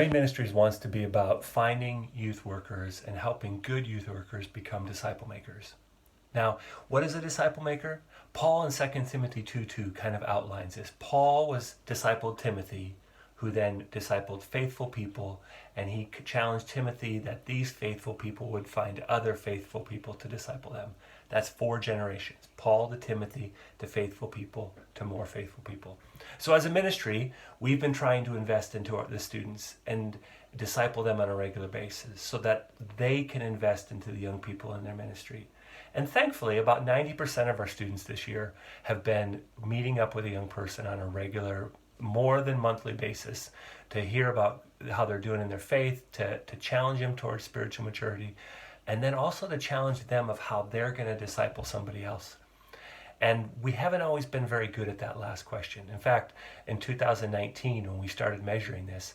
Rain Ministries wants to be about finding youth workers and helping good youth workers become disciple makers. Now, what is a disciple maker? Paul in 2 Timothy 2:2 kind of outlines this. Paul was discipled Timothy, who then discipled faithful people, and he challenged Timothy that these faithful people would find other faithful people to disciple them. That's 4 generations. Paul to Timothy to faithful people to more faithful people. So as a ministry, we've been trying to invest into the students and disciple them on a regular basis so that they can invest into the young people in their ministry. And thankfully, about 90% of our students this year have been meeting up with a young person on a regular, more than monthly basis to hear about how they're doing in their faith, to challenge them towards spiritual maturity, and then also to challenge them of how they're going to disciple somebody else. And we haven't always been very good at that last question. In fact, in 2019, when we started measuring this,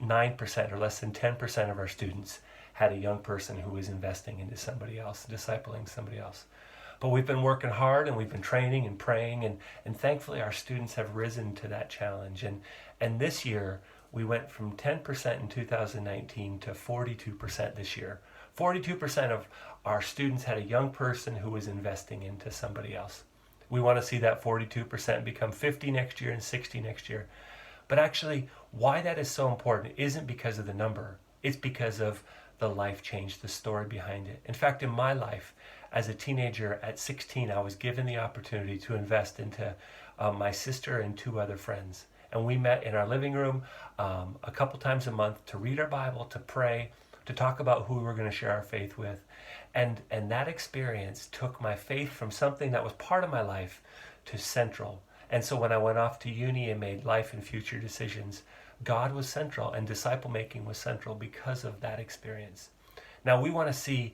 9% or less than 10% of our students had a young person who was investing into somebody else, discipling somebody else. But we've been working hard and we've been training and praying, and thankfully our students have risen to that challenge. And this year, we went from 10% in 2019 to 42% this year. 42% of our students had a young person who was investing into somebody else. We want to see that 42% become 50 next year and 60 next year. But actually, why that is so important isn't because of the number. It's because of the life change, the story behind it. In fact, in my life, as a teenager at 16, I was given the opportunity to invest into my sister and 2 other friends. And we met in our living room a couple times a month to read our Bible, to pray, to talk about who we were going to share our faith with. And that experience took my faith from something that was part of my life to central. And so when I went off to uni and made life and future decisions, God was central and disciple making was central because of that experience. Now we want to see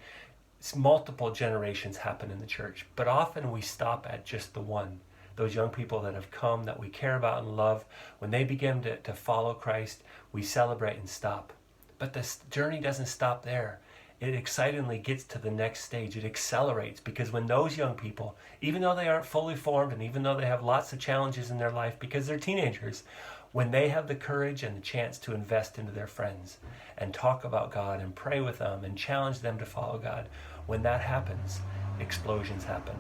multiple generations happen in the church, but often we stop at just the one. Those young people that have come, that we care about and love, when they begin to follow Christ, we celebrate and stop. But this journey doesn't stop there. It excitingly gets to the next stage. It accelerates, because when those young people, even though they aren't fully formed and even though they have lots of challenges in their life because they're teenagers, when they have the courage and the chance to invest into their friends and talk about God and pray with them and challenge them to follow God, when that happens, explosions happen.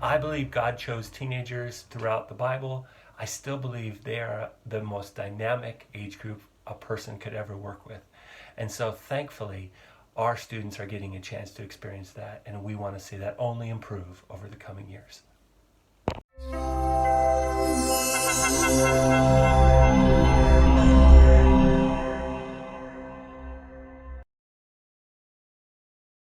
I believe God chose teenagers throughout the Bible. I still believe they are the most dynamic age group a person could ever work with. And so thankfully, our students are getting a chance to experience that, and we want to see that only improve over the coming years.